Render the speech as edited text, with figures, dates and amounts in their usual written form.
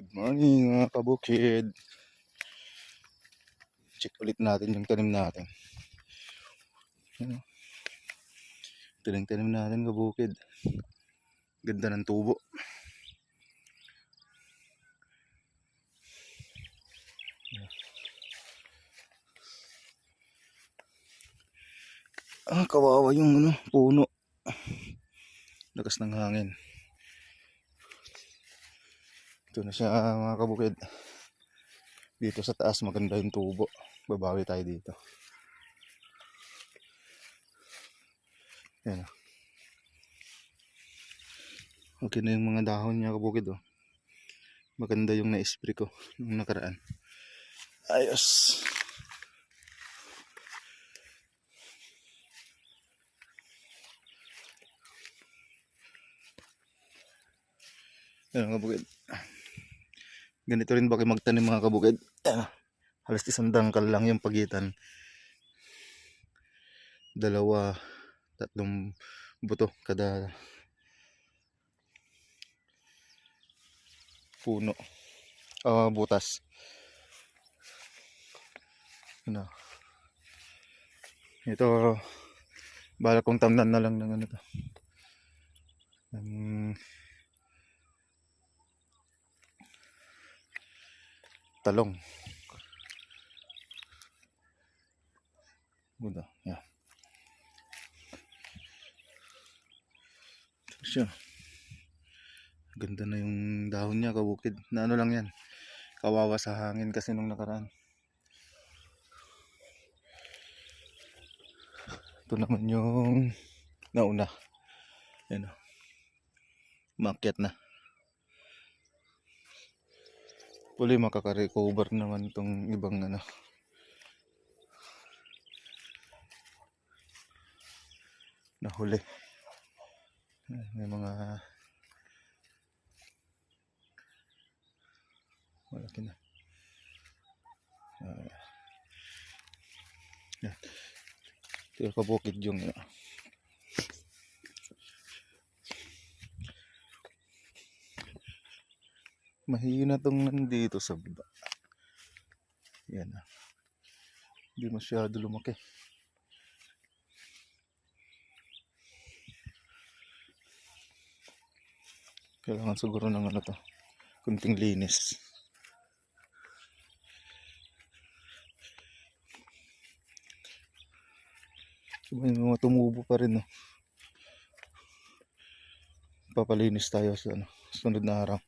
Good morning mga kabukid. Check ulit natin yung tanim natin. Tanim natin kabukid. Ganda ng tubo. Kawawa yung puno. Lakas ng hangin. Ito na siya mga kabukid. Dito sa taas maganda yung tubo. Babawi tayo dito. Yan. Okay na yung mga dahon niya kabukid. Maganda yung na-spray ko nung nakaraan. Ayos. Yan mga kabukid. Ganito rin ba kayo magtanim mga kabukid? Halos 1 dangkal lang yung pagitan. 2, 3 buto kada puno. Butas. Ito bala kong tamnan na lang ng to. Talong. Good. Yeah. Siya. Ganda na yung dahon niya kabukid. Na lang yan. Kawawa sa hangin kasi nung nakaraan. Ito naman yung nauna. Yan. Maakyat na. Puli makaka-recover naman itong ibang nahuli. May mga malaki na. Yan. Ito kabukid yung mahina tong nandito sa baba. Yan. Hindi masyado lumaki. Kailangan siguro ng kunting linis. May mga tumubo pa rin. Papalinis tayo sa sunod na araw.